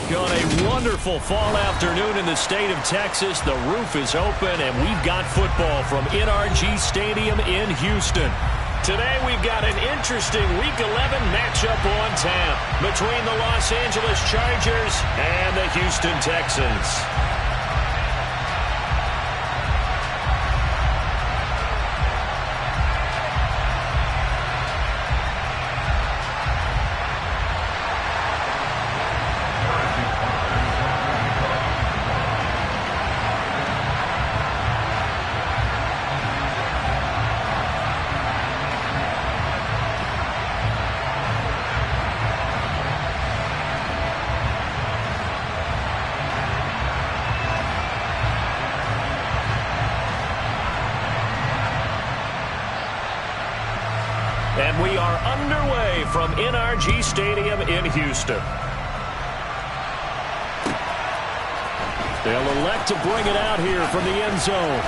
Got a wonderful fall afternoon in the state of Texas. The roof is open, and we've got football from NRG Stadium in Houston. Today we've got an interesting Week 11 matchup on tap between the Los Angeles Chargers and the Houston Texans. And we are underway from NRG Stadium in Houston. They'll elect to bring it out here from the end zone.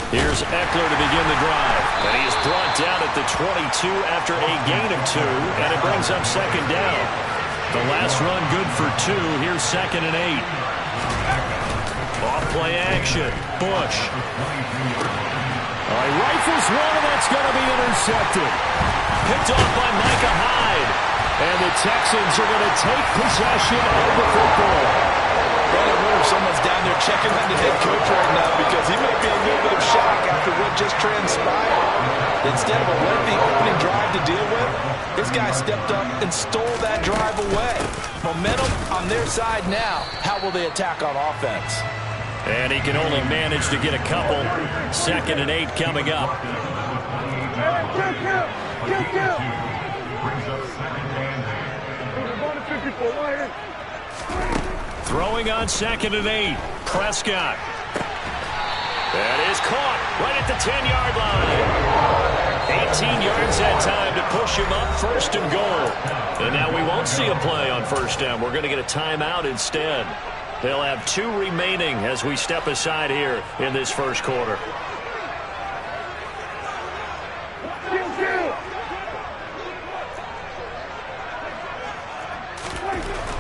Here's Eckler to begin the drive. And he is brought down at the 22 after a gain of 2, and it brings up second down. The last run good for 2. Here's 2nd and 8. Off play action. Bush. He rifles one, and that's going to be intercepted. Picked off by Micah Hyde. And the Texans are going to take possession of the football. Someone's down there checking on the head coach right now because he may be a little bit of shock after what just transpired. Instead of a lengthy opening drive to deal with, this guy stepped up and stole that drive away. Momentum on their side now. How will they attack on offense? And he can only manage to get a couple. 2nd and 8 coming up. Throwing on 2nd and 8. Prescott. That is caught right at the 10-yard line. 18 yards that time to push him up 1st and goal. And now we won't see a play on 1st down. We're going to get a timeout instead. They'll have 2 remaining as we step aside here in this 1st quarter.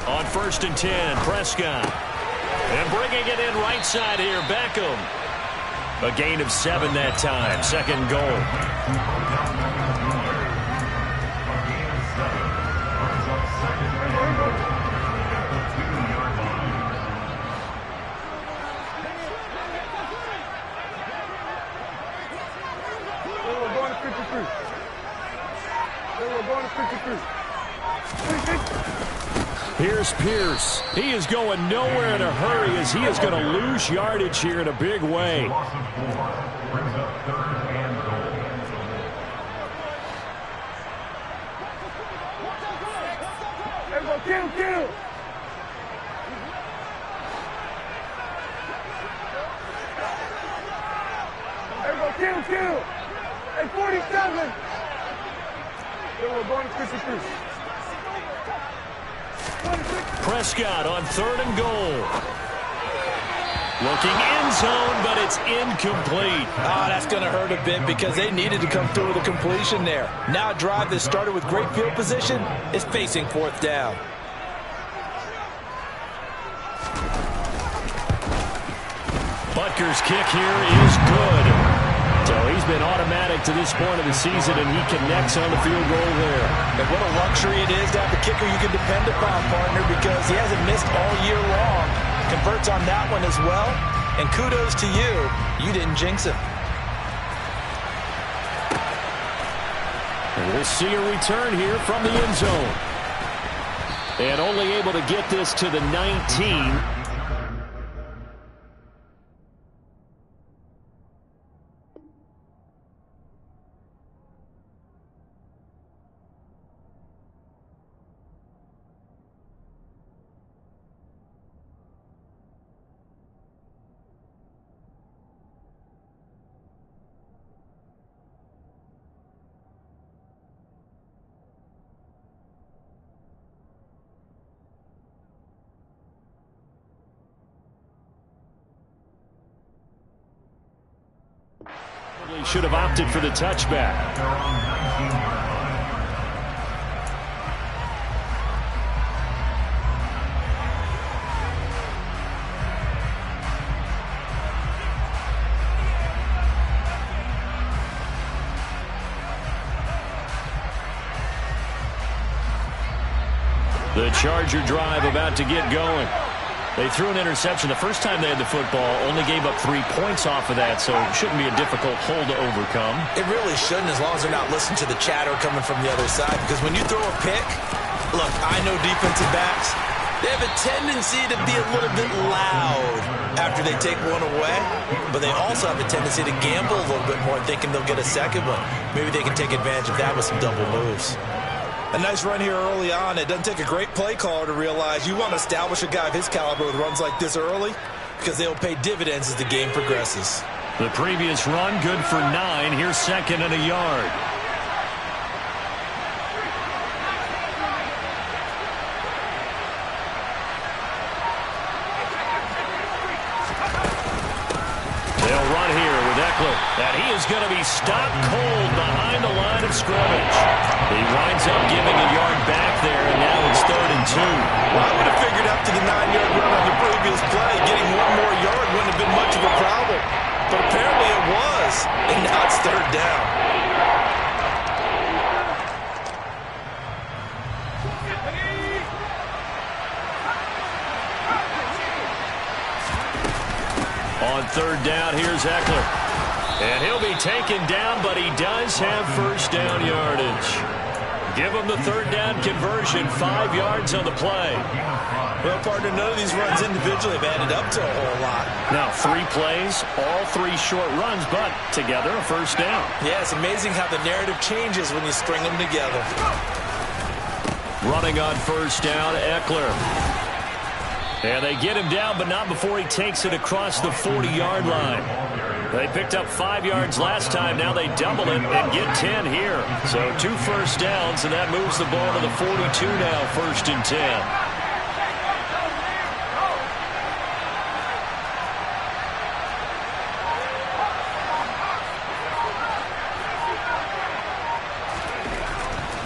On 1st and 10, Prescott. And bringing it in right side here, Beckham. A gain of 7 that time, 2nd goal. Here's Pierce. He is going nowhere in a hurry as he is going to lose yardage here in a big way. Kill. At 47. We're going to 53. Prescott on 3rd and goal. Looking end zone, but it's incomplete. That's going to hurt a bit because they needed to come through with a completion there. Now a drive that started with great field position is facing 4th down. Butker's kick here is good. So he's been automatic to this point of the season, and he connects on the field goal there. And what a luxury it is to have a kicker you can depend upon, partner, because he hasn't missed all year long. Converts on that one as well. And kudos to you. You didn't jinx him. And we'll see a return here from the end zone. And only able to get this to the 19. He should have opted for the touchback. The Charger drive about to get going. They threw an interception the first time they had the football, only gave up 3 points off of that, so it shouldn't be a difficult hole to overcome. It really shouldn't, as long as they're not listening to the chatter coming from the other side, because when you throw a pick, look, I know defensive backs, they have a tendency to be a little bit loud after they take one away, but they also have a tendency to gamble a little bit more, thinking they'll get a second one. Maybe they can take advantage of that with some double moves. A nice run here early on. It doesn't take a great play caller to realize you want to establish a guy of his caliber with runs like this early, because they'll pay dividends as the game progresses. The previous run, good for 9. Here's 2nd and a yard. They'll run here with Eckler. And he is going to be stopped cold behind the line of scrimmage. He winds up giving a yard back there, and now it's 3rd and 2. Well, I would have figured after the 9-yard run on the previous play, getting one more yard wouldn't have been much of a problem. But apparently it was, and now it's 3rd down. On 3rd down, here's Eckler. And he'll be taken down, but he does have first down yardage. Give him the 3rd down conversion, 5 yards on the play. Well, partner, none of these runs individually have added up to a whole lot. Now, 3 plays, all 3 short runs, but together a first down. Yeah, it's amazing how the narrative changes when you string them together. Running on first down, Eckler. And they get him down, but not before he takes it across the 40-yard line. They picked up 5 yards last time. Now they double it and get 10 here. So 2 first downs, and that moves the ball to the 42 now, 1st and 10.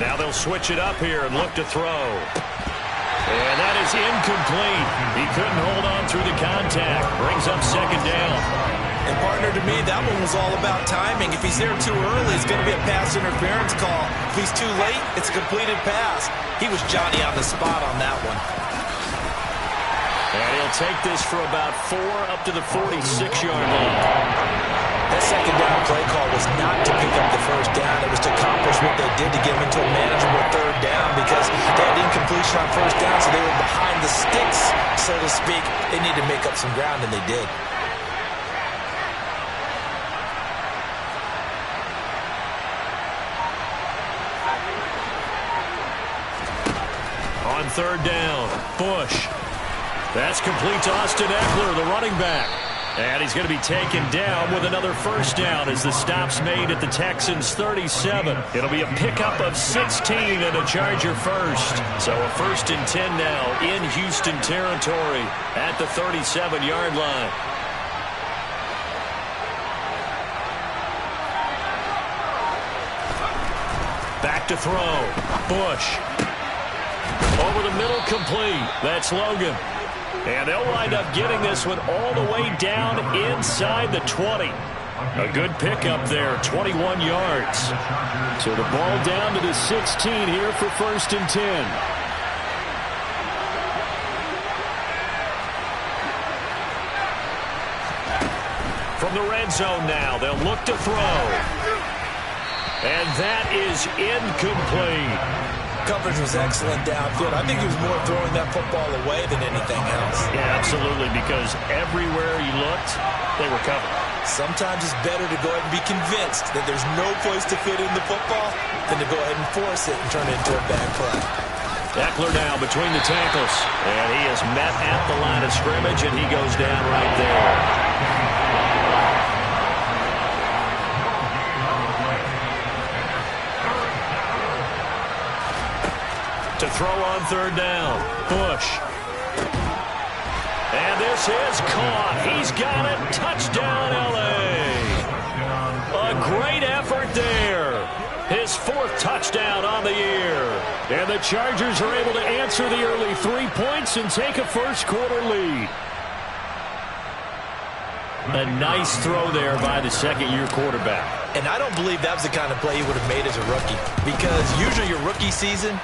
Now they'll switch it up here and look to throw. And that is incomplete. He couldn't hold on through the contact. Brings up 2nd down. And partner, to me, that one was all about timing. If he's there too early, it's going to be a pass interference call. If he's too late, it's a completed pass. He was Johnny on the spot on that one. And he'll take this for about 4 up to the 46-yard line. That 2nd down play call was not to pick up the first down. It was to accomplish what they did to get him into a manageable 3rd down, because they had incompletion on first down, so they were behind the sticks, so to speak. They needed to make up some ground, and they did. On 3rd down, Bush. That's complete to Austin Eckler, the running back. And he's going to be taken down with another first down as the stop's made at the Texans' 37. It'll be a pickup of 16 and a Charger first. So a 1st and 10 now in Houston territory at the 37-yard line. Back to throw. Bush. Over the middle, complete. That's Logan. And they'll wind up getting this one all the way down inside the 20. A good pickup there, 21 yards. So the ball down to the 16 here for 1st and 10. From the red zone now, they'll look to throw. And that is incomplete. Coverage was excellent downfield. I think he was more throwing that football away than anything else. Yeah, absolutely, because everywhere he looked, they were covered. Sometimes it's better to go ahead and be convinced that there's no place to fit in the football than to go ahead and force it and turn it into a bad play. Eckler now between the tackles. And he is met at the line of scrimmage, and he goes down right there. To throw on 3rd down. Bush. And this is caught. He's got it. Touchdown, L.A. A Chargers are able to answer the early 3 points and take a first-quarter lead. A nice throw there by the second-year quarterback. And I don't believe that was the kind of play he would have made as a rookie, because usually your rookie season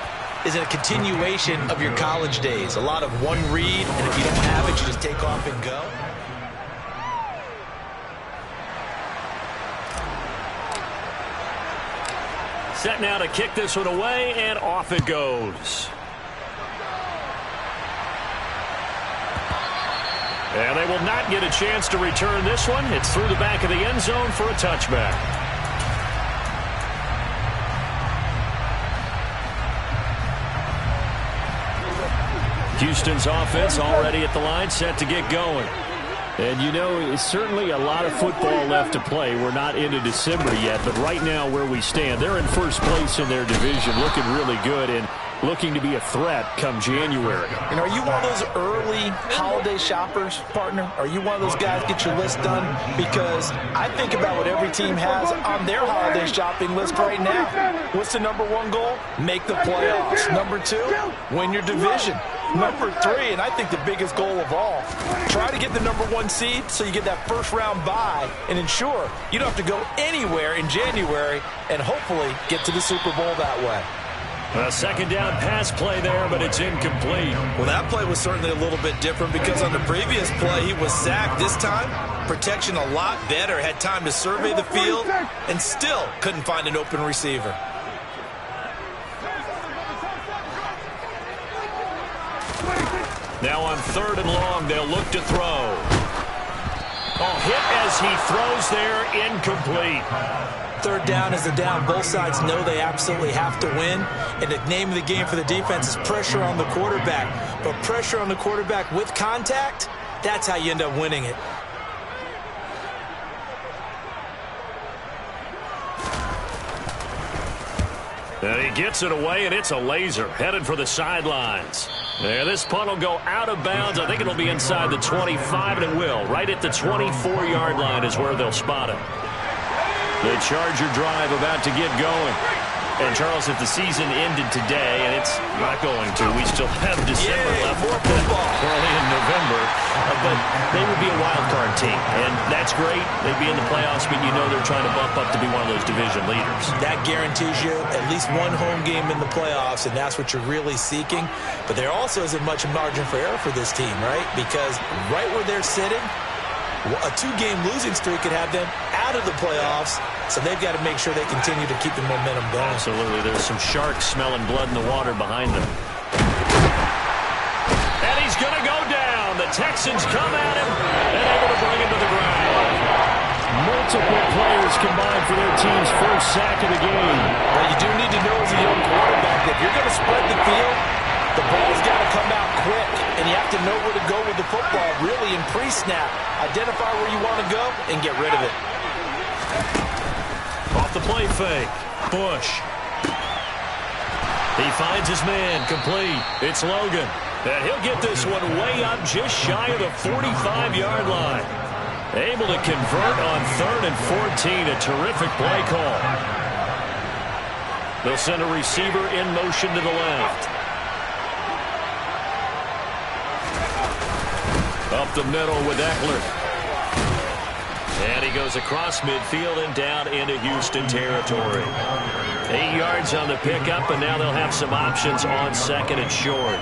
is a continuation of your college days. A lot of one read, and if you don't have it, you just take off and go. Set now to kick this one away, and off it goes. And they will not get a chance to return this one. It's through the back of the end zone for a touchback. Houston's offense already at the line, set to get going. And, you know, it's certainly a lot of football left to play. We're not into December yet, but right now where we stand, they're in first place in their division, looking really good and looking to be a threat come January. And are you one of those early holiday shoppers, partner? Are you one of those guys get your list done? Because I think about what every team has on their holiday shopping list right now. What's the number one goal? Make the playoffs. Number two, win your division. Number three, and I think the biggest goal of all, try to get the number one seed so you get that first round bye and ensure you don't have to go anywhere in January and hopefully get to the Super Bowl that way. A second down pass play there, but it's incomplete. Well, that play was certainly a little bit different because on the previous play, he was sacked. This time, protection a lot better. Had time to survey the field and still couldn't find an open receiver. Now on 3rd and long, they'll look to throw. Oh, hit as he throws there, incomplete. 3rd down is the down. Both sides know they absolutely have to win. And the name of the game for the defense is pressure on the quarterback. But pressure on the quarterback with contact, that's how you end up winning it. And he gets it away, and it's a laser headed for the sidelines. There, this punt will go out of bounds. I think it'll be inside the 25, and it will. Right at the 24-yard line is where they'll spot it. The Charger drive about to get going. And, Charles, if the season ended today, and it's not going to, we still have December left. More football. Early in November. But they would be a wild card team. And that's great. They'd be in the playoffs, but you know they're trying to bump up to be one of those division leaders. That guarantees you at least one home game in the playoffs, and that's what you're really seeking. But there also isn't much margin for error for this team, right? Because right where they're sitting, a 2-game losing streak could have them out of the playoffs, so they've got to make sure they continue to keep the momentum going. Absolutely. There's some sharks smelling blood in the water behind them. And he's going to go down. The Texans come at him and able to bring him to the ground. Multiple players combined for their team's first sack of the game. But you do need to know as a young quarterback that if you're going to spread the field, the ball's got to come out quick, and you have to know where to go with the football, really in pre-snap. Identify where you want to go and get rid of it. Off the play fake. Bush. He finds his man. Complete. It's Logan. And he'll get this one way up just shy of the 45-yard line. Able to convert on 3rd and 14. A terrific play call. They'll send a receiver in motion to the left. Up the middle with Eckler. And he goes across midfield and down into Houston territory. 8 yards on the pickup, and now they'll have some options on 2nd and short.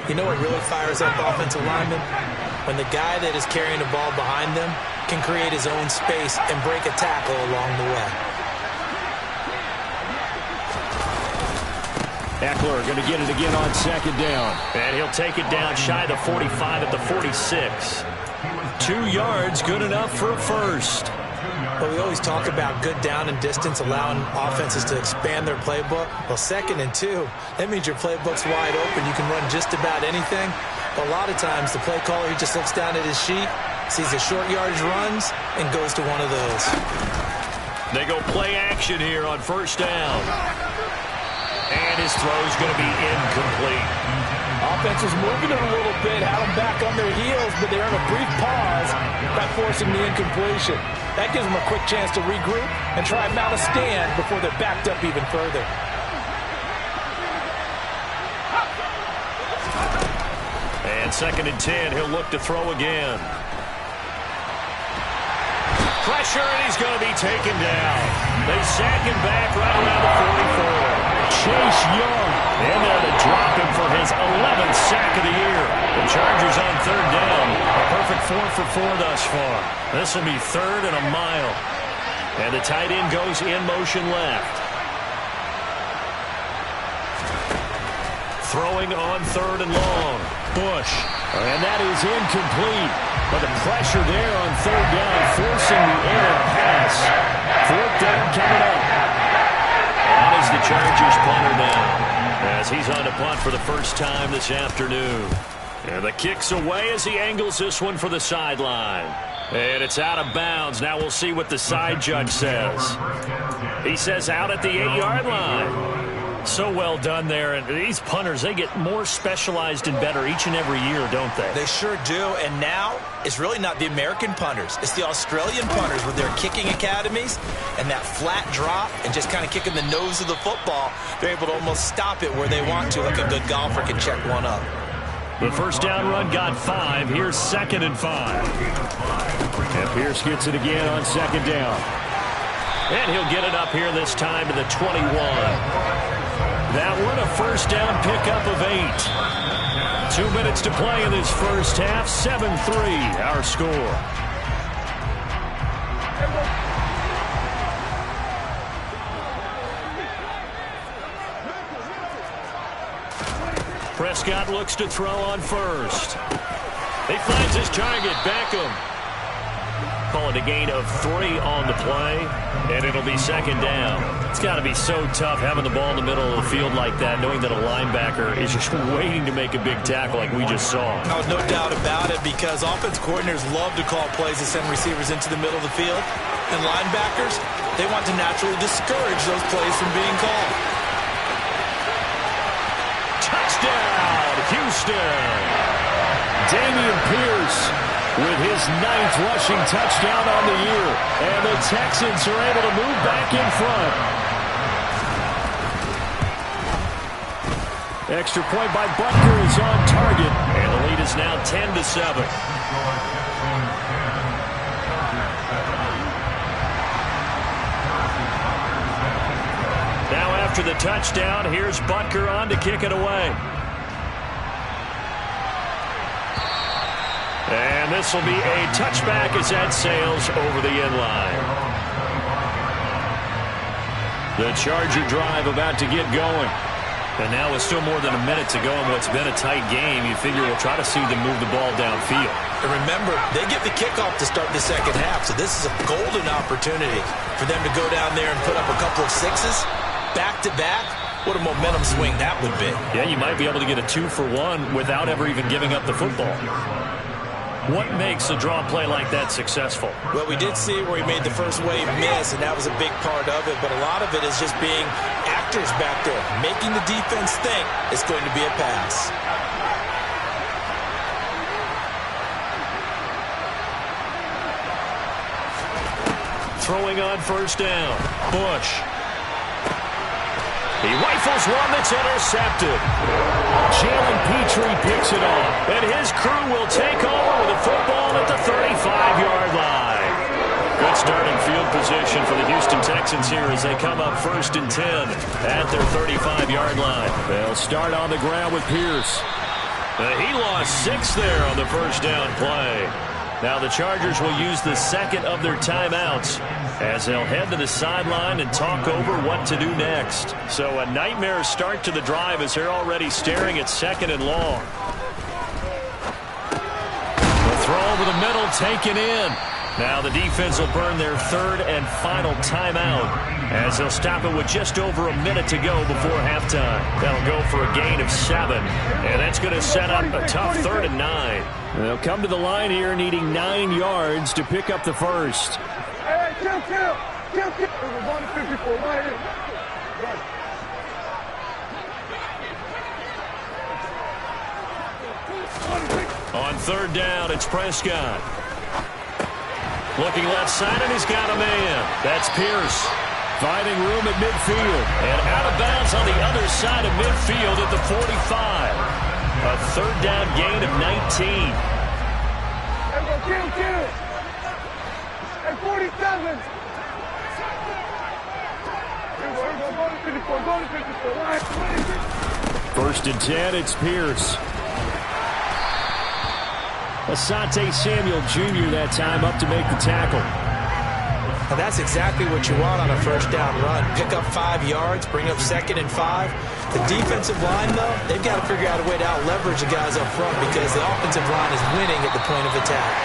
You know what really fires up offensive linemen? When the guy that is carrying the ball behind them can create his own space and break a tackle along the way. Eckler going to get it again on 2nd down. And he'll take it down shy of the 45 at the 46. 2 yards, good enough for a first. Well, we always talk about good down and distance, allowing offenses to expand their playbook. Well, 2nd and 2, that means your playbook's wide open. You can run just about anything. But a lot of times, the play caller, he just looks down at his sheet, sees the short yardage runs, and goes to one of those. They go play action here on 1st down. And his throw's going to be incomplete. Offense was moving it a little bit, had them back on their heels, but they're in a brief pause by forcing the incompletion. That gives them a quick chance to regroup and try and mount a stand before they're backed up even further. On 2nd and 10, he'll look to throw again. Pressure, and he's going to be taken down. They sack him back right around the 44. Chase Young in there to drop him for his 11th sack of the year. The Chargers on 3rd down. A perfect 4 for 4 thus far. This will be 3rd and a mile. And the tight end goes in motion left. Throwing on 3rd and long. Bush. And that is incomplete. But the pressure there on 3rd down, forcing the errant pass. 4th down coming up. That is the Chargers punter now, as he's on to punt for the first time this afternoon. And the kick's away as he angles this one for the sideline. And it's out of bounds. Now we'll see what the side judge says. He says out at the 8-yard line. So well done there. And these punters, they get more specialized and better each and every year, don't they? They sure do. And now it's really not the American punters. It's the Australian punters with their kicking academies and that flat drop and just kind of kicking the nose of the football. They're able to almost stop it where they want to, like a good golfer can check one up. The first down run got 5. Here's 2nd and 5. And Pierce gets it again on 2nd down. And he'll get it up here this time to the 21. That one a first down pickup of 8. 2 minutes to play in this first half. 7-3 our score. Prescott looks to throw on first. He finds his target, Beckham. Call it a gain of 3 on the play, and it'll be 2nd down. It's got to be so tough having the ball in the middle of the field like that, knowing that a linebacker is just waiting to make a big tackle like we just saw. Oh, no doubt about it, because offense coordinators love to call plays that send receivers into the middle of the field. And linebackers, they want to naturally discourage those plays from being called. Touchdown, Houston! Dameon Pierce with his 9th rushing touchdown on the year. And the Texans are able to move back in front. Extra point by Butker is on target. And the lead is now 10-7. Now after the touchdown, here's Butker on to kick it away. And this will be a touchback as that sails over the end line. The Charger drive about to get going. And now with still more than a minute to go in what's been a tight game, you figure we'll try to see them move the ball downfield. And remember, they get the kickoff to start the second half, so this is a golden opportunity for them to go down there and put up a couple of 6s back-to-back. What a momentum swing that would be. Yeah, you might be able to get a 2-for-1 without ever even giving up the football. What makes a draw play like that successful? Well, we did see where he made the first wave miss, and that was a big part of it. But a lot of it is just being actors back there, making the defense think it's going to be a pass. Throwing on first down. Bush. He rifles one that's intercepted. Jalen Petrie picks it off, and his crew will take over with the football at the 35-yard line. Good starting field position for the Houston Texans here as they come up 1st and 10 at their 35-yard line. They'll start on the ground with Pierce. He lost 6 there on the first down play. Now the Chargers will use the second of their timeouts as they'll head to the sideline and talk over what to do next. So a nightmare start to the drive as they're already staring at 2nd and long. The throw over the middle taken in. Now the defense will burn their 3rd and final timeout as they'll stop it with just over a minute to go before halftime. That'll go for a gain of 7, and that's going to set up a tough 3rd and 9. They'll come to the line here needing 9 yards to pick up the first. Hey, kill. We're going to 54 right here. On 3rd down, it's Prescott. Looking left side, and he's got a man. That's Pierce. Finding room at midfield. And out of bounds on the other side of midfield at the 45. A third down gain of 19. Kill. At 47. First and 10, it's Pierce. Asante Samuel Jr. that time up to make the tackle. And that's exactly what you want on a first down run. Pick up 5 yards, bring up 2nd and 5. The defensive line, though, they've got to figure out a way to out-leverage the guys up front because the offensive line is winning at the point of attack.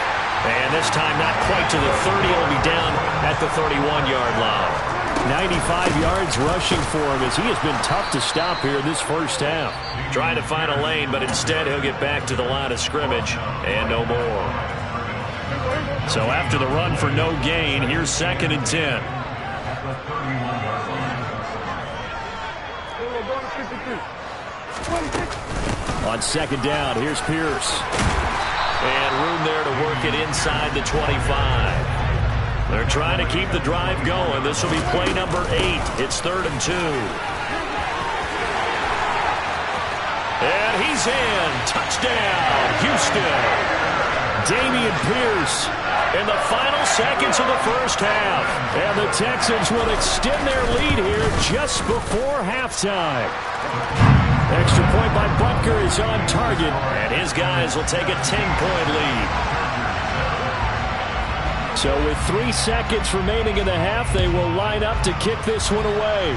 And this time not quite to the 30. It'll be down at the 31-yard line. 95 yards rushing for him as he has been tough to stop here this first half. Trying to find a lane, but instead he'll get back to the line of scrimmage and no more. So after the run for no gain, here's 2nd and 10. On 2nd down, here's Pierce. And room there to work it inside the 25. They're trying to keep the drive going. This will be play number 8. It's 3rd and 2. And he's in. Touchdown, Houston. Dameon Pierce in the final seconds of the first half. And the Texans will extend their lead here just before halftime. Extra point by Butker is on target. And his guys will take a 10-point lead. So with 3 seconds remaining in the half, they will line up to kick this one away.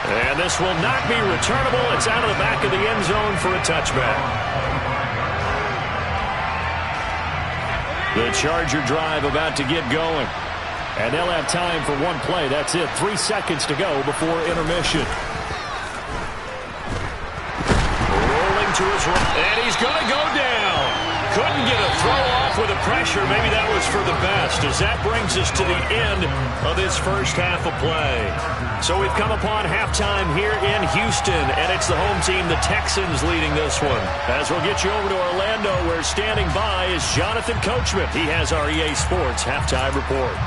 And this will not be returnable. It's out of the back of the end zone for a touchback. The Charger drive about to get going. And they'll have time for one play. That's it. 3 seconds to go before intermission. Rolling to his right. And he's going to go down. Couldn't get a throw off with the pressure. Maybe that was for the best, as that brings us to the end of this first half of play. So we've come upon halftime here in Houston, and it's the home team, the Texans, leading this one. As we'll get you over to Orlando, where standing by is Jonathan Coachman. He has our EA Sports halftime report.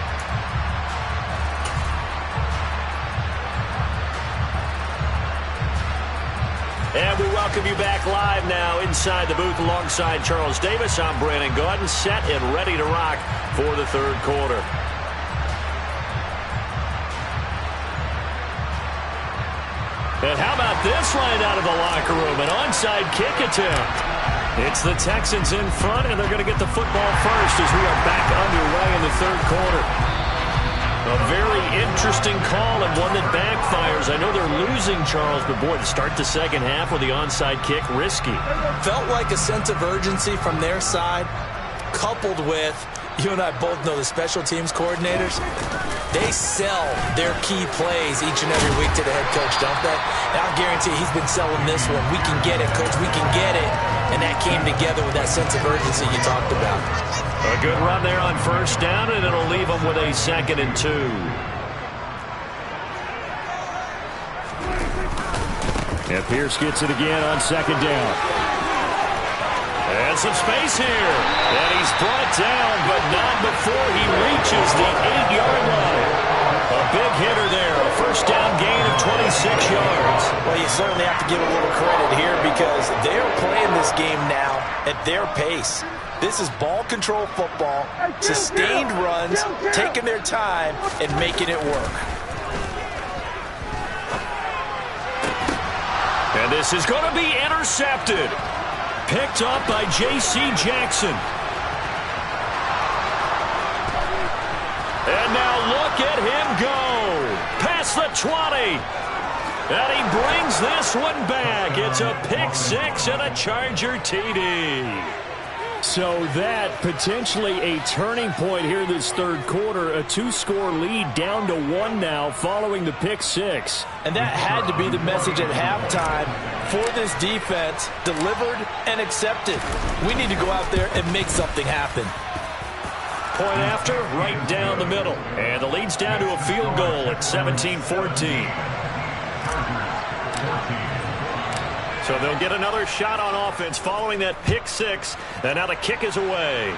And we welcome you back live now inside the booth alongside Charles Davis. I'm Brandon Gaudin, set and ready to rock for the third quarter. And how about this line out of the locker room? An onside kick attempt. It's the Texans in front, and they're going to get the football first as we are back underway in the third quarter. A very interesting call and one that backfires. I know they're losing, Charles, but boy, to start the second half with the onside kick, risky. Felt like a sense of urgency from their side, coupled with, you and I both know the special teams coordinators, they sell their key plays each and every week to the head coach, don't they? And I'll guarantee he's been selling this one. We can get it, coach, we can get it. And that came together with that sense of urgency you talked about. A good run there on first down, and it'll leave them with a 2nd and 2. And Pierce gets it again on 2nd down. And some space here. And he's brought down, but not before he reaches the 8-yard line. A big hitter there. A first down gain of 26 yards. Well, you certainly have to give a little credit here because they're playing this game now at their pace. This is ball control football, sustained runs, taking their time, and making it work. And this is going to be intercepted. Picked up by J.C. Jackson. And now look at him go. Past the 20. And he brings this one back. It's a pick six and a Charger TD. So that potentially a turning point here this third quarter. A 2-score lead down to 1 now following the pick six. And that had to be the message at halftime for this defense. Delivered and accepted. We need to go out there and make something happen. Point after, right down the middle. And the lead's down to a field goal at 17-14. So they'll get another shot on offense following that pick six. And now the kick is away.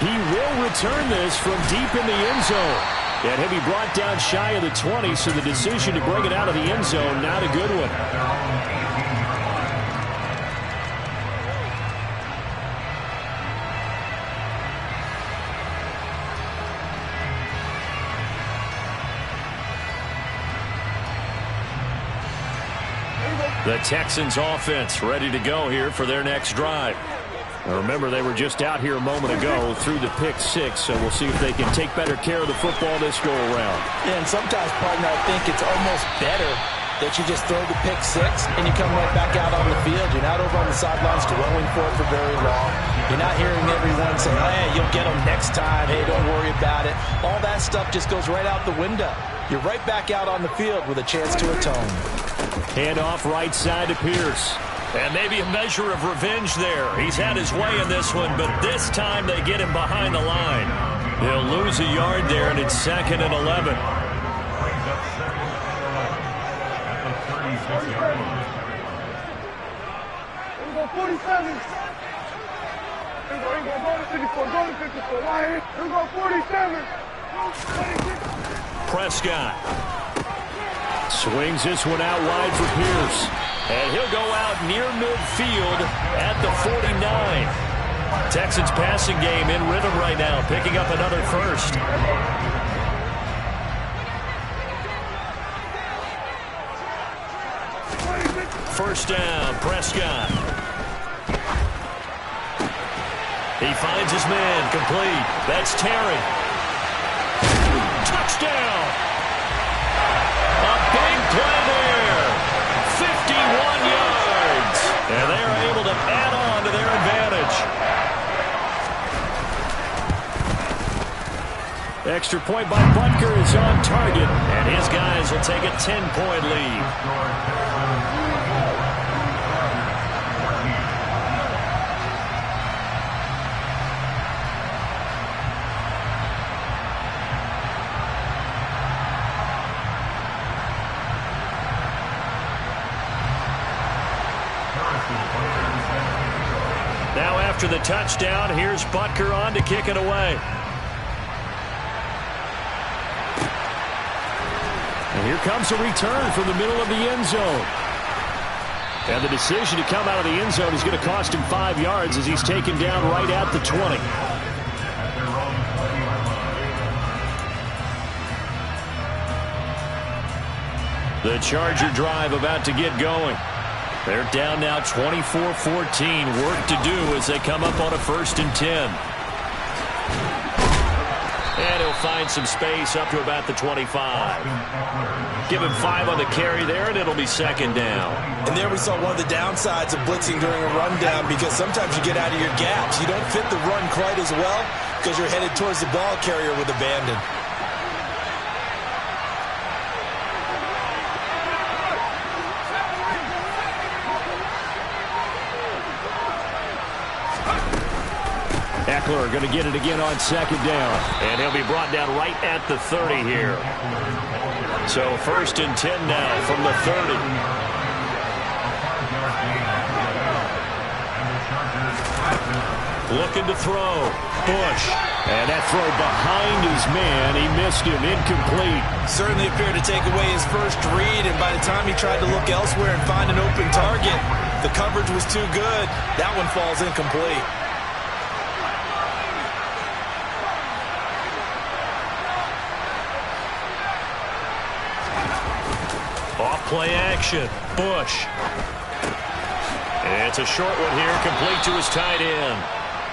He will return this from deep in the end zone. And he'll be brought down shy of the 20, so the decision to bring it out of the end zone, not a good one. The Texans offense ready to go here for their next drive. Now remember, they were just out here a moment ago through the pick 6, so we'll see if they can take better care of the football this go around. Yeah, and sometimes, partner, I think it's almost better that you just throw the pick 6 and you come right back out on the field. You're not over on the sidelines dwelling for it for very long. You're not hearing everyone say, hey, you'll get them next time. Hey, don't worry about it. All that stuff just goes right out the window. You're right back out on the field with a chance to atone. Handoff right side to Pierce. And maybe a measure of revenge there. He's had his way in this one, but this time they get him behind the line. He'll lose a yard there, and it's 2nd and 11. Go 47. Go to 54. Go to 54. Right here. Go 47. Prescott swings this one out wide for Pierce. And he'll go out near midfield at the 49. Texans passing game in rhythm right now, picking up another first. First down, Prescott. He finds his man, complete. That's Terry. Touchdown! A big play there. 51 yards. And they are able to add on to their advantage. Extra point by Butker is on target, and his guys will take a 10-point lead. Now after the touchdown, here's Butker on to kick it away. And here comes a return from the middle of the end zone. And the decision to come out of the end zone is going to cost him 5 yards as he's taken down right at the 20. The Charger drive about to get going. They're down now 24-14. Work to do as they come up on a 1st and 10. And he'll find some space up to about the 25. Give him 5 on the carry there, and it'll be 2nd down. And there we saw one of the downsides of blitzing during a rundown, because sometimes you get out of your gaps. You don't fit the run quite as well because you're headed towards the ball carrier with abandon. Eckler going to get it again on 2nd down. And he'll be brought down right at the 30 here. So 1st and 10 now from the 30. Looking to throw. Bush. And that throw behind his man. He missed him. Incomplete. Certainly appeared to take away his first read, and by the time he tried to look elsewhere and find an open target, the coverage was too good. That one falls incomplete. Play action. Bush. It's a short one here, complete to his tight end.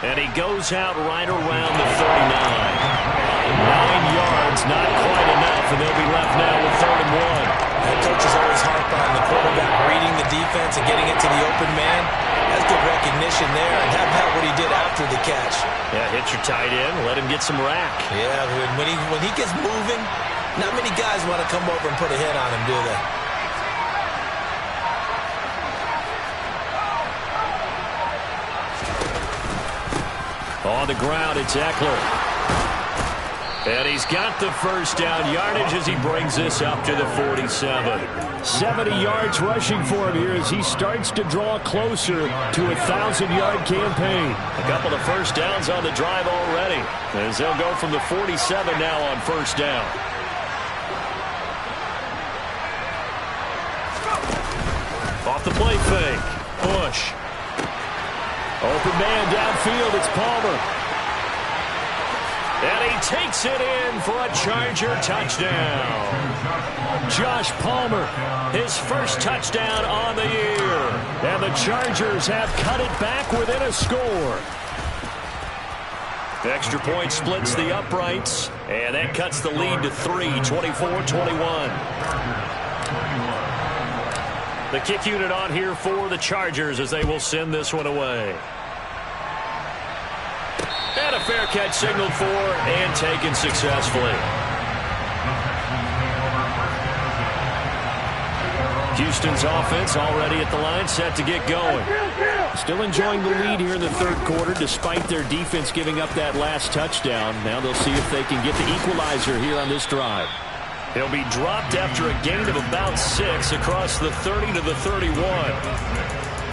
And he goes out right around the 39. 9 yards, not quite enough, and they'll be left now with 3rd and 1. That coach is always harp on the quarterback reading the defense and getting it to the open man. That's good recognition there, and how about what he did after the catch? Yeah, hit your tight end, let him get some rack. Yeah, when he gets moving, not many guys want to come over and put a hit on him, do they? On the ground, it's Eckler. And he's got the first down yardage as he brings this up to the 47. 70 yards rushing for him here as he starts to draw closer to a 1,000-yard campaign. A couple of first downs on the drive already, as they'll go from the 47 now on first down. Off the play fake. Push. Open man downfield. It's Palmer. And he takes it in for a Charger touchdown. Josh Palmer, his first touchdown on the year. And the Chargers have cut it back within a score. The extra point splits the uprights, and that cuts the lead to 3, 24-21. The kick unit on here for the Chargers as they will send this one away. And a fair catch signaled for and taken successfully. Houston's offense already at the line, set to get going. Still enjoying the lead here in the third quarter despite their defense giving up that last touchdown. Now they'll see if they can get the equalizer here on this drive. He'll be dropped after a gain of about 6 across the 30 to the 31.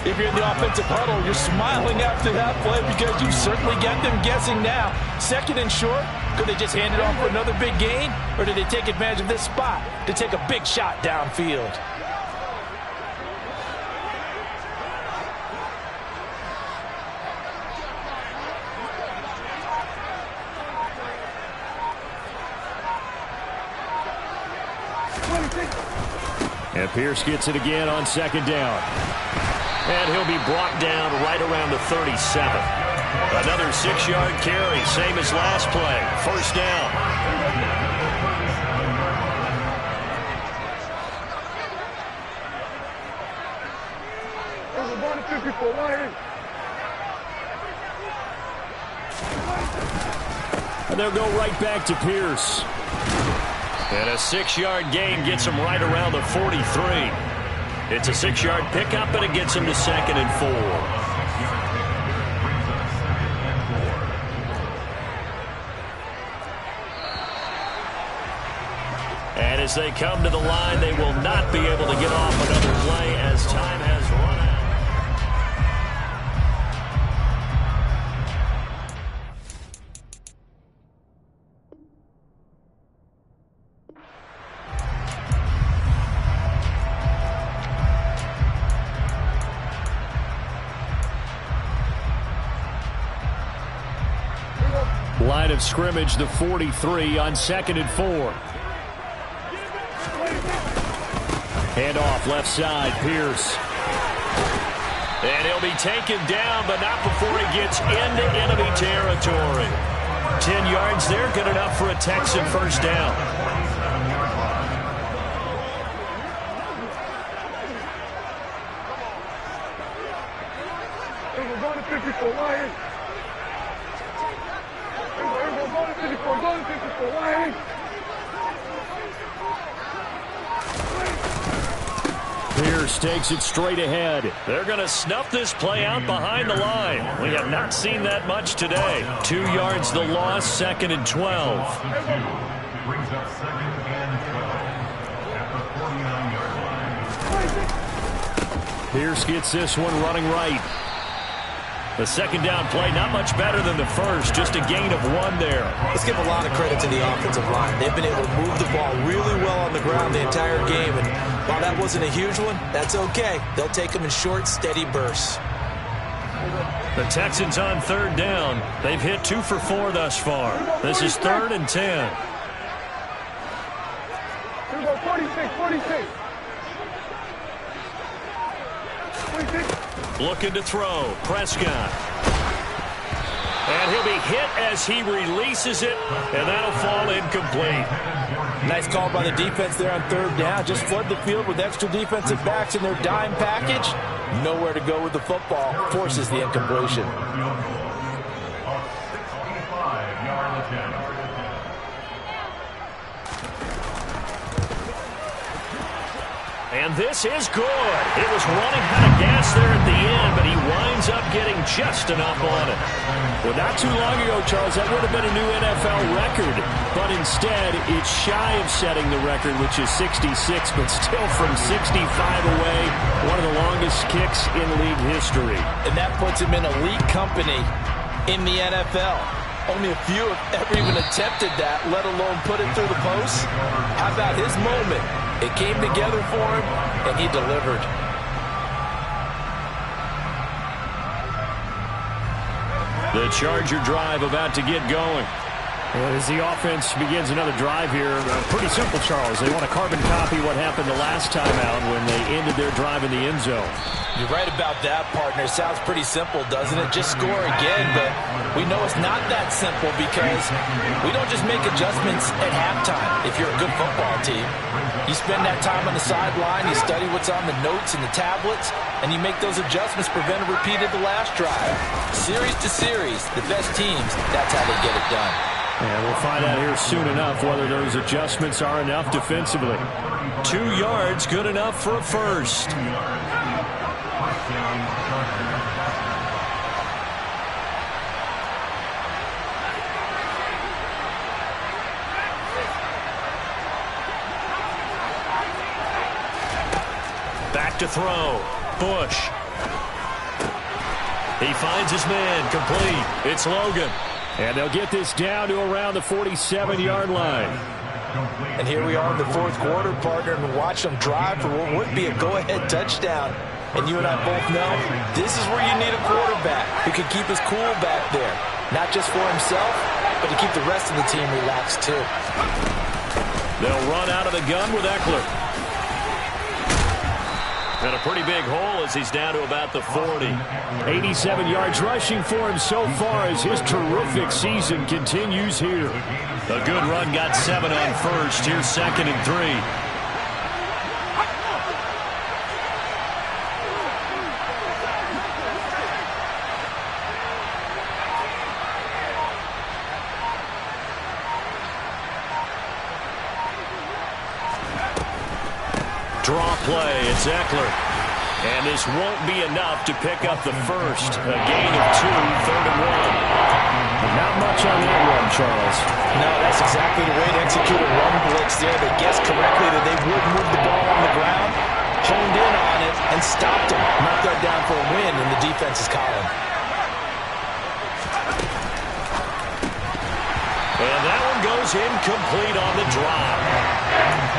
If you're in the offensive huddle, you're smiling after that play because you certainly got them guessing now. Second and short, could they just hand it off for another big gain? Or did they take advantage of this spot to take a big shot downfield? And Pierce gets it again on second down. And he'll be brought down right around the 37. Another 6-yard carry, same as last play. First down. And they'll go right back to Pierce. And a 6-yard gain gets him right around the 43. It's a 6-yard pickup, and it gets him to 2nd and 4. And as they come to the line, they will not be able to get off another play as time has run out. Line of scrimmage, the 43 on 2nd and 4. Hand off left side, Pierce. And he'll be taken down, but not before he gets into enemy territory. 10 yards there, good enough for a Texan first down. Pierce takes it straight ahead. They're going to snuff this play out behind the line. We have not seen that much today. 2 yards the loss, 2nd and 12. Brings up 2nd and 12 at the 49-yard line. Pierce gets this one running right. The second down play, not much better than the first, just a gain of 1 there. Let's give a lot of credit to the offensive line. They've been able to move the ball really well on the ground the entire game, and while that wasn't a huge one, that's okay. They'll take them in short, steady bursts. The Texans on third down. They've hit 2 for 4 thus far. This is 3rd and 10. Here we go, 46, 46. Looking to throw. Prescott. And he'll be hit as he releases it, and that'll fall incomplete. Nice call by the defense there on third down. Just flood the field with extra defensive backs in their dime package. Nowhere to go with the football. Forces the incompletion. And this is good. It was running out of gas there at the end, but he winds up getting just enough on it. Well, not too long ago, Charles, that would have been a new NFL record. But instead, it's shy of setting the record, which is 66, but still from 65 away, one of the longest kicks in league history. And that puts him in elite company in the NFL. Only a few have ever even attempted that, let alone put it through the post. How about his moment? It came together for him, and he delivered. The Charger drive about to get going. As the offense begins another drive here, pretty simple, Charles. They want to carbon copy what happened the last time out when they ended their drive in the end zone. You're right about that, partner. Sounds pretty simple, doesn't it? Just score again, but we know it's not that simple because we don't just make adjustments at halftime if you're a good football team. You spend that time on the sideline, you study what's on the notes and the tablets, and you make those adjustments, prevent a repeat of the last drive. Series to series, the best teams, that's how they get it done. And we'll find out here soon enough whether those adjustments are enough defensively. 2 yards, good enough for a first. Back to throw. Bush. He finds his man. Complete. It's Logan. And they'll get this down to around the 47-yard line. And here we are in the fourth quarter, partner, and watch them drive for what would be a go-ahead touchdown. And you and I both know this is where you need a quarterback who can keep his cool back there. Not just for himself, but to keep the rest of the team relaxed too. They'll run out of the gun with Eckler. And a pretty big hole as he's down to about the 40. 87 yards rushing for him so far as his terrific season continues here. A good run got 7 on first. Here's 2nd and 3. Draw play, it's Eckler. And this won't be enough to pick up the first. A gain of 2, 3rd and 1. Not much on that run, Charles. No, that's exactly the way to execute a run blitz there. They guessed correctly that they would move the ball on the ground, honed in on it, and stopped him. Knocked that down for a win in the defense's column. And that one goes incomplete on the drop.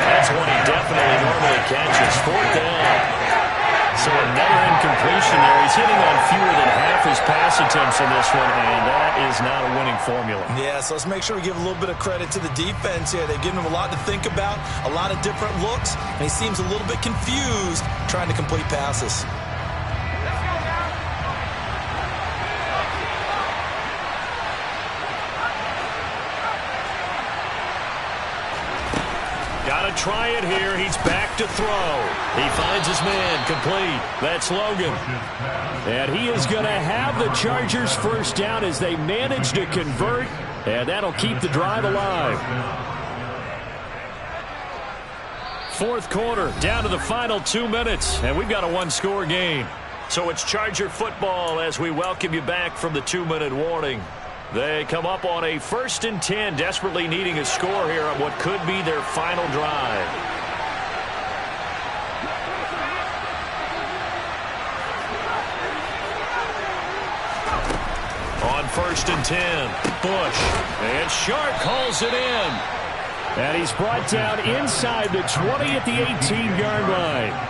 That's one he definitely normally catches. 4th down. So another incompletion there. He's hitting on fewer than half his pass attempts in this one, and that is not a winning formula. Yeah, so let's make sure we give a little bit of credit to the defense here. They've given him a lot to think about, a lot of different looks, and he seems a little bit confused trying to complete passes. Got to try it here. He's back to throw. He finds his man. Complete. That's Logan. And he is going to have the Chargers first down as they manage to convert, and that'll keep the drive alive. 4th quarter, down to the final 2 minutes, and we've got a 1-score game. So it's Charger football as we welcome you back from the 2-minute warning. They come up on a 1st and 10, desperately needing a score here on what could be their final drive. On 1st and 10, Bush. And Sharp calls it in. And he's brought down inside the 20 at the 18-yard line.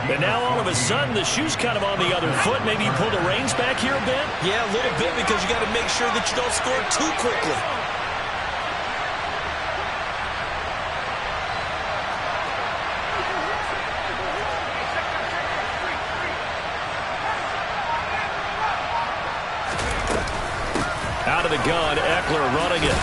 And now all of a sudden the shoe's kind of on the other foot. Maybe you pull the reins back here a bit? Yeah, a little bit because you got to make sure that you don't score too quickly. Out of the gun, Eckler running it.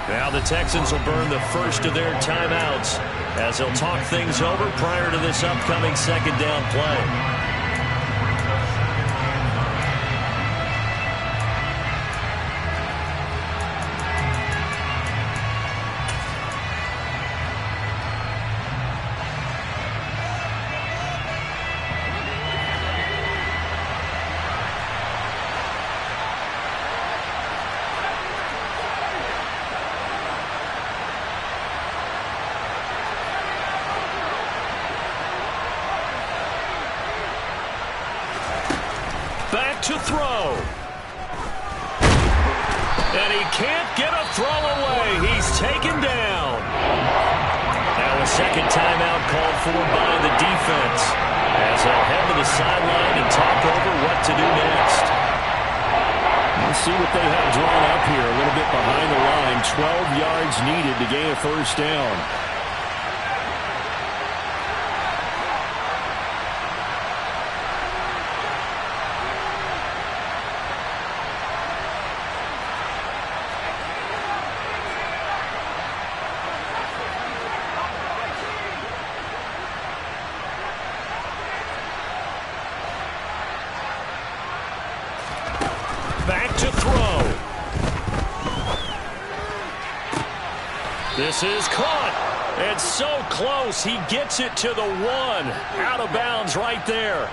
Now the Texans will burn the first of their timeouts as they'll talk things over prior to this upcoming 2nd down play. to throw. And he can't get a throw away. He's taken down. Now a second timeout called for by the defense, as they'll head to the sideline and talk over what to do next. Let's see what they have drawn up here. A little bit behind the line. 12 yards needed to gain a first down. Back to throw. This is caught. It's so close. He gets it to the 1. Out of bounds right there.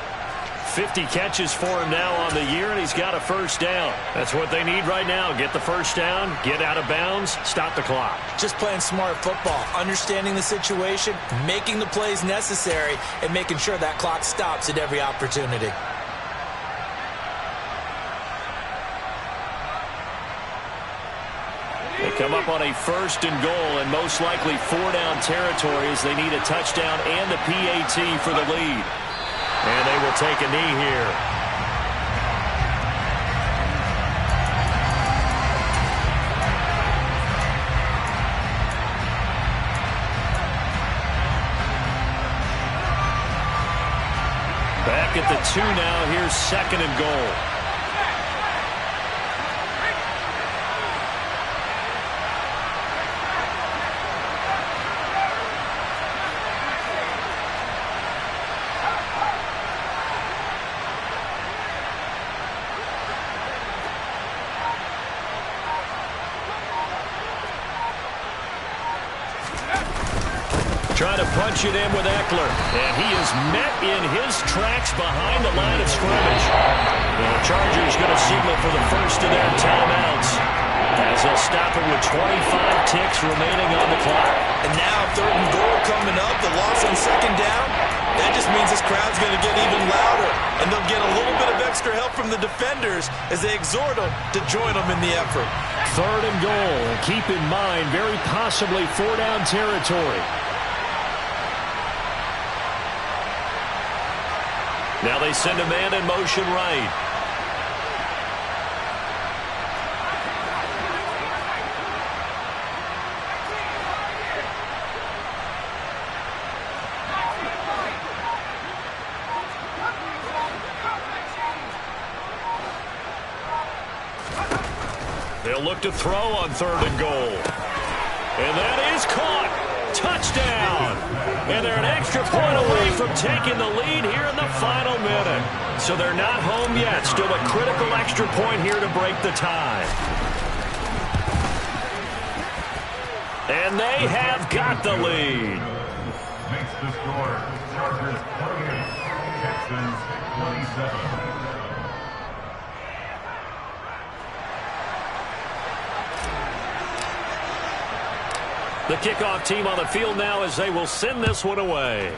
50 catches for him now on the year, and he's got a first down. That's what they need right now. Get the first down, get out of bounds, stop the clock. Just playing smart football, understanding the situation, making the plays necessary, and making sure that clock stops at every opportunity. They come up on a 1st and goal, and most likely 4-down territory as they need a touchdown and a PAT for the lead. And they will take a knee here. Back at the 2 now. Here's 2nd and goal. Trying to punch it in with Eckler. And he is met in his tracks behind the line of scrimmage. The Chargers going to signal for the first of their timeouts, as they'll stop it with 25 ticks remaining on the clock. And now 3rd and goal coming up. The loss on 2nd down. That just means this crowd's going to get even louder. And they'll get a little bit of extra help from the defenders as they exhort them to join them in the effort. 3rd and goal. Keep in mind, very possibly 4-down territory. Now they send a man in motion right. They'll look to throw on 3rd and goal. And that is caught. Touchdown. And they're an extra point away from taking the lead here in the final minute. So they're not home yet. Still a critical extra point here to break the tie. And they have got the lead. Makes the score. Chargers 28, Texans 27. The kickoff team on the field now as they will send this one away.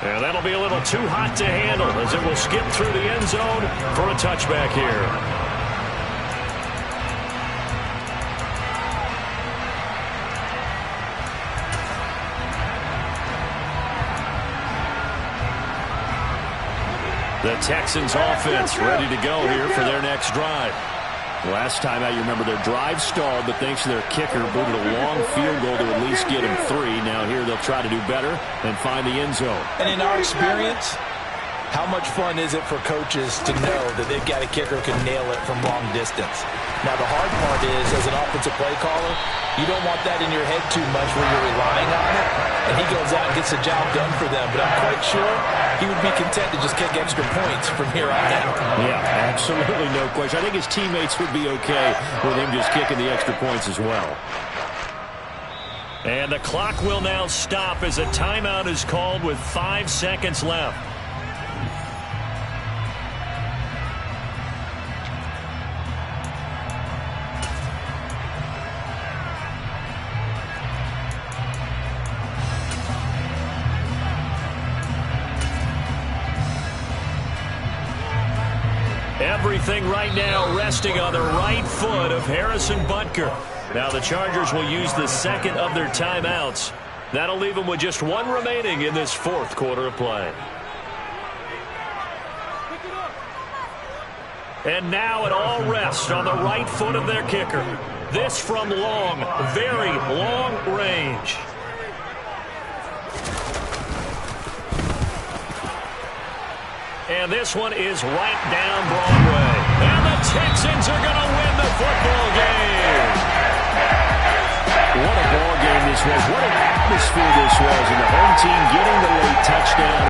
And that'll be a little too hot to handle as it will skip through the end zone for a touchback here. The Texans offense ready to go here for their next drive. Last time out, you remember their drive stalled, but thanks to their kicker, booted a long field goal to at least get him 3. Now here they'll try to do better and find the end zone. And in our experience, how much fun is it for coaches to know that they've got a kicker who can nail it from long distance? Now the hard part is, as an offensive play caller, you don't want that in your head too much where you're relying on it, and he goes out and gets the job done for them. But I'm quite sure he would be content to just kick extra points from here on out. Yeah, absolutely no question. I think his teammates would be okay with him just kicking the extra points as well. And the clock will now stop as a timeout is called with 5 seconds left. Everything right now resting on the right foot of Harrison Butker. Now the Chargers will use the second of their timeouts. That'll leave them with just one remaining in this fourth quarter of play. And now it all rests on the right foot of their kicker. This from long, very long range. And this one is right down Broadway. And the Texans are going to win the football game. What a ball game this was. What an atmosphere this was. And the home team getting the late touchdown.